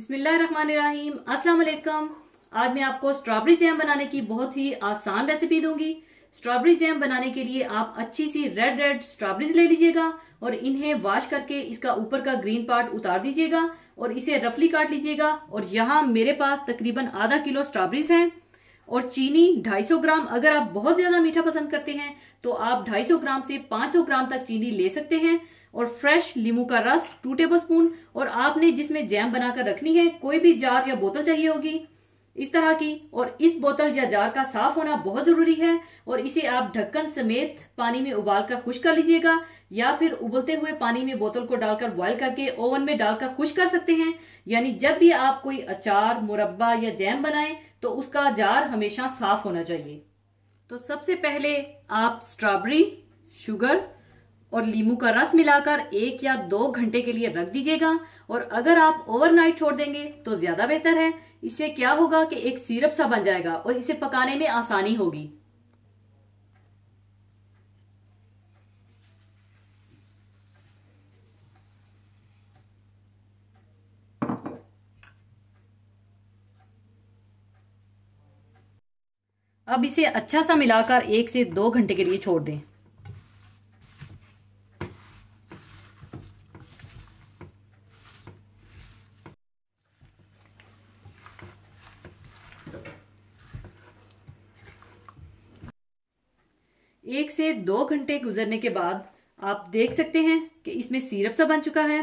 बिस्मिल्लाहिर्रहमानिर्रहीम। अस्सलाम वालेकुम। आज मैं आपको स्ट्रॉबेरी जैम बनाने की बहुत ही आसान रेसिपी दूंगी। स्ट्रॉबेरी जैम बनाने के लिए आप अच्छी सी रेड स्ट्रॉबेरीज ले लीजिएगा और इन्हें वॉश करके इसका ऊपर का ग्रीन पार्ट उतार दीजिएगा और इसे रफली काट लीजिएगा। और यहाँ मेरे पास तकरीबन आधा किलो स्ट्रॉबेरीज हैं और चीनी 250 ग्राम। अगर आप बहुत ज्यादा मीठा पसंद करते हैं तो आप 250 ग्राम से 500 ग्राम तक चीनी ले सकते हैं। और फ्रेश नींबू का रस 2 टेबलस्पून। और आपने जिसमें जैम बनाकर रखनी है कोई भी जार या बोतल चाहिए होगी इस तरह की, और इस बोतल या जार का साफ होना बहुत जरूरी है। और इसे आप ढक्कन समेत पानी में उबाल कर खुश्क कर लीजिएगा या फिर उबलते हुए पानी में बोतल को डालकर बॉयल करके ओवन में डालकर खुश्क कर सकते हैं। यानी जब भी आप कोई अचार, मुरब्बा या जैम बनाएं तो उसका जार हमेशा साफ होना चाहिए। तो सबसे पहले आप स्ट्रॉबेरी, शुगर और नींबू का रस मिलाकर 1 या 2 घंटे के लिए रख दीजिएगा। और अगर आप ओवरनाइट छोड़ देंगे तो ज्यादा बेहतर है। इससे क्या होगा कि एक सिरप सा बन जाएगा और इसे पकाने में आसानी होगी। अब इसे अच्छा सा मिलाकर 1 से 2 घंटे के लिए छोड़ दें। एक से 2 घंटे गुजरने के बाद आप देख सकते हैं कि इसमें सिरप सा बन चुका है।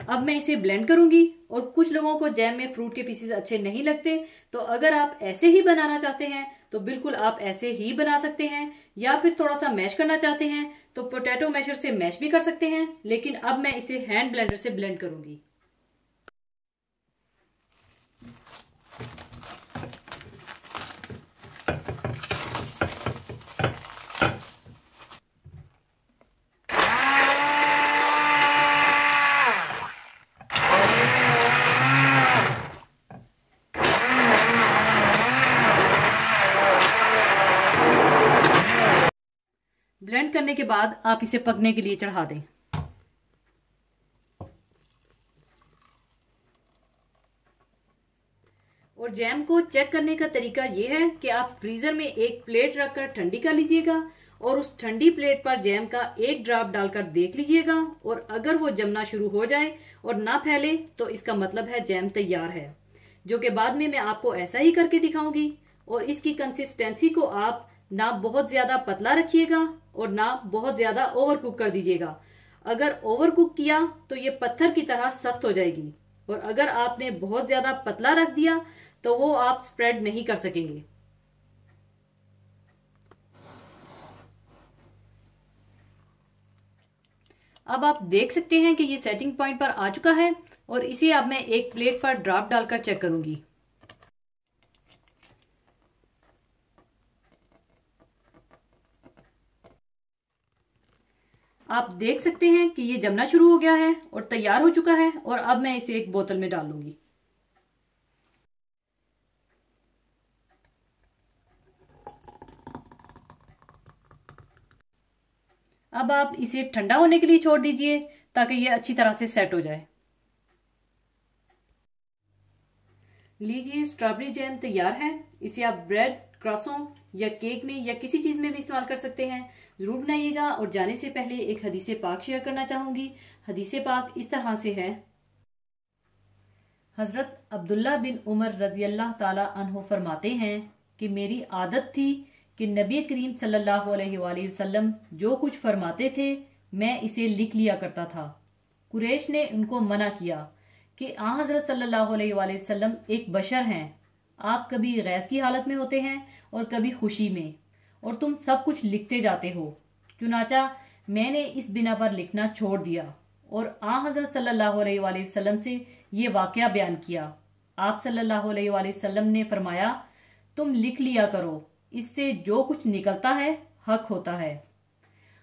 अब मैं इसे ब्लेंड करूंगी। और कुछ लोगों को जैम में फ्रूट के पीसेस अच्छे नहीं लगते, तो अगर आप ऐसे ही बनाना चाहते हैं तो बिल्कुल आप ऐसे ही बना सकते हैं। या फिर थोड़ा सा मैश करना चाहते हैं तो पोटैटो मैशर से मैश भी कर सकते हैं। लेकिन अब मैं इसे हैंड ब्लेंडर से ब्लेंड करूंगी। ब्लेंड करने के बाद आप इसे पकने के लिए चढ़ा दें। और जैम को चेक करने का तरीका यह है कि आप फ्रीजर में एक प्लेट रखकर ठंडी कर लीजिएगा और उस ठंडी प्लेट पर जैम का 1 ड्रॉप डालकर देख लीजिएगा। और अगर वो जमना शुरू हो जाए और ना फैले तो इसका मतलब है जैम तैयार है, जो कि बाद में मैं आपको ऐसा ही करके दिखाऊंगी। और इसकी कंसिस्टेंसी को आप ना बहुत ज्यादा पतला रखिएगा और ना बहुत ज्यादा ओवर कुक कर दीजिएगा। अगर ओवर कुक किया तो ये पत्थर की तरह सख्त हो जाएगी, और अगर आपने बहुत ज्यादा पतला रख दिया तो वो आप स्प्रेड नहीं कर सकेंगे। अब आप देख सकते हैं कि ये सेटिंग पॉइंट पर आ चुका है। और इसे अब मैं एक प्लेट पर ड्रॉप डालकर चेक करूंगी। आप देख सकते हैं कि ये जमना शुरू हो गया है और तैयार हो चुका है। और अब मैं इसे एक बोतल में डाल लूंगी। अब आप इसे ठंडा होने के लिए छोड़ दीजिए ताकि ये अच्छी तरह से सेट हो जाए। लीजिए, स्ट्रॉबेरी जैम तैयार है। इसे आप ब्रेड, क्रॉसों या केक में या किसी चीज में भी इस्तेमाल कर सकते हैं। जरूर बनाइएगा। और जाने से पहले एक हदीसे पाक शेयर करना चाहूंगी। हदीसे पाक इस तरह से है। हजरत अब्दुल्ला बिन उमर रजी अल्लाह ताला अन्हो फरमाते हैं कि मेरी आदत थी कि नबी करीम सल्लल्लाहु अलैहि वसल्लम जो कुछ फरमाते थे मैं इसे लिख लिया करता था। कुरैश ने उनको मना किया कि आ हजरत सल्लल्लाहु अलैहि वसल्लम एक बशर हैं। आप कभी गैस की हालत में होते हैं और कभी खुशी में, और तुम सब कुछ लिखते जाते हो। चुनाचा मैंने इस बिना पर लिखना छोड़ दिया और आ हजरत सल्लल्लाहु अलैहि वसल्लम से ये वाकया बयान किया। आप सल्लल्लाहु अलैहि वसल्लम ने फरमाया, तुम लिख लिया करो, इससे जो कुछ निकलता है हक होता है।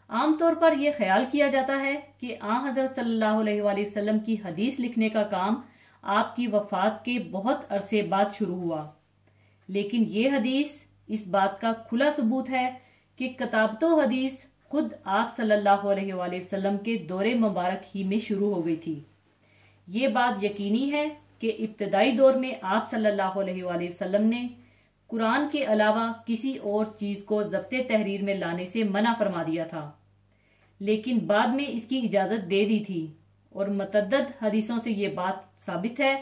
आमतौर पर यह ख्याल किया जाता है कि आ हजरत सल्लल्लाहु अलैहि वसल्लम की हदीस लिखने का काम आपकी वफात के बहुत अरसे बाद शुरू हुआ। लेकिन ये हदीस इस बात का खुला सबूत है कि किताबतो हदीस खुद आप सल्लल्लाहु अलैहि वसल्लम के दौरे मुबारक ही में शुरू हो गई थी। ये बात यकीनी है कि इब्तदाई दौर में आप सल्लल्लाहु अलैहि वसल्लम ने कुरान के अलावा किसी और चीज़ को ज़ब्ते तहरीर में लाने से मना फरमा दिया था, लेकिन बाद में इसकी इजाज़त दे दी थी और मुतअद्दिद हदीसों से ये बात साबित है।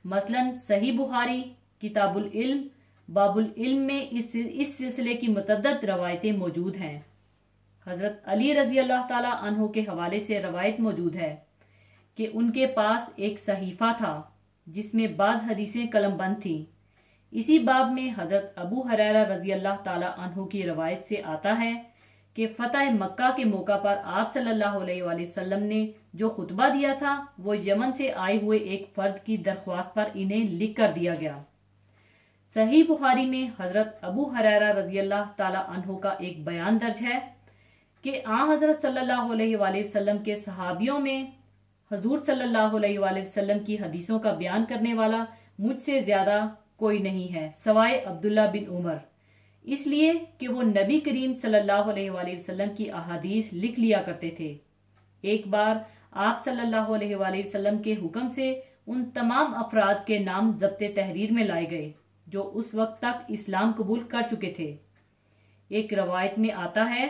मसलन सही बुखारी किताबुल इल्म बाबुल इल्म में इस सिलसिले की मुतअद्दिद रवायतें मौजूद हैं। हज़रत अली रजी अल्लाह ताला अन्हो के हवाले से रवायत मौजूद है कि उनके पास एक सहीफ़ा था जिसमें बाज़ हदीसें कलमबंद थीं। इसी बाब में हज़रत अबू हुरैरा रजी अल्लाह ताला अन्हो की रवायत से आता है कि फ़तह मक्का के मौका पर आप सल्लल्लाहु अलैहि वसल्लम ने जो खुतबा दिया था वो यमन से आए हुए एक फ़र्द की दरख्वास्त पर इन्हें लिख कर दिया गया। सही बुखारी में हज़रत अबू हुरैरा रजी अल्लाह ताला अन्हो का एक बयान दर्ज है कि हज़रत सल्लल्लाहु अलैहि वसल्लम के सहाबियों में हजूर सल्लल्लाहु अलैहि वसल्लम की हदीसों का बयान करने वाला मुझसे ज़्यादा कोई नहीं है सवाए अब्दुल्ला बिन उमर, इसलिए कि वो नबी करीम सल्लल्लाहु अलैहि वसल्लम की अहादीस लिख लिया करते थे। एक बार आप सल्लल्लाहु अलैहि वसल्लम के हुक्म से उन तमाम अफराद के नाम ज़ब्ते तहरीर में लाए गए जो उस वक्त तक इस्लाम कबूल कर चुके थे। एक रवायत में आता है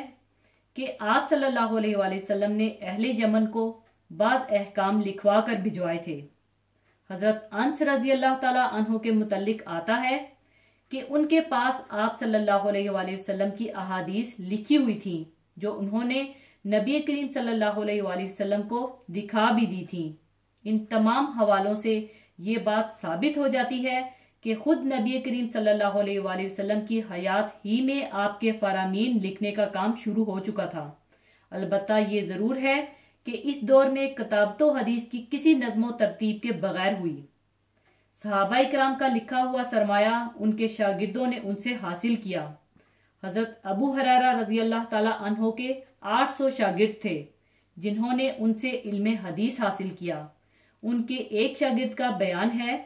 कि आप सल्लल्लाहु अलैहि वसल्लम ने अहले यमन को बाज़ अहकाम लिखवा कर भिजवाए थे। हज़रत अनस रजी अल्लाह ताला अन्हो के मुतल्लिक आता है कि उनके पास आप सल्लल्लाहु अलैहि वसल्लम की अहादीस लिखी हुई थी जो उन्होंने नबी करीम सल्लल्लाहु अलैहि वसल्लम को दिखा भी दी थी। इन तमाम हवालों से ये बात साबित हो जाती है कि खुद नबी करीम सल्लल्लाहु अलैहि वसल्लम की हयात ही में आपके फरामीन लिखने का काम शुरू हो चुका था। अलबत्ता ये ज़रूर है कि इस दौर में किताबतो हदीस की किसी नज़्मो तरतीब के बगैर हुई। सहाबा इकराम का लिखा हुआ सरमाया उनके शागिर्दों ने उनसे हासिल किया। हज़रत अबू हुरैरा रजी अल्लाह ताला अन्हो के 800 शागिर्द थे जिन्होंने उनसे इल्मे हदीस हासिल किया। उनके एक शागिर्द का बयान है,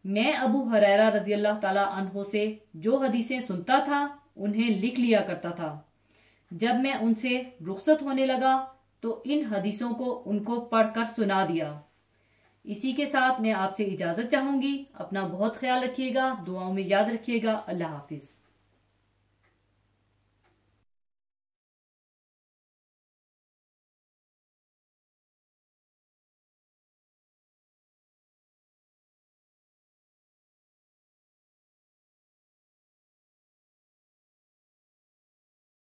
मैं अबू हुरैरा रजी अल्लाह ताला अन्हो से जो हदीसें सुनता था उन्हें लिख लिया करता था। जब मैं उनसे रुखसत होने लगा तो इन हदीसों को उनको पढ़कर सुना दिया। इसी के साथ मैं आपसे इजाज़त चाहूँगी। अपना बहुत ख्याल रखिएगा, दुआओं में याद रखिएगा। अल्लाह हाफिज़।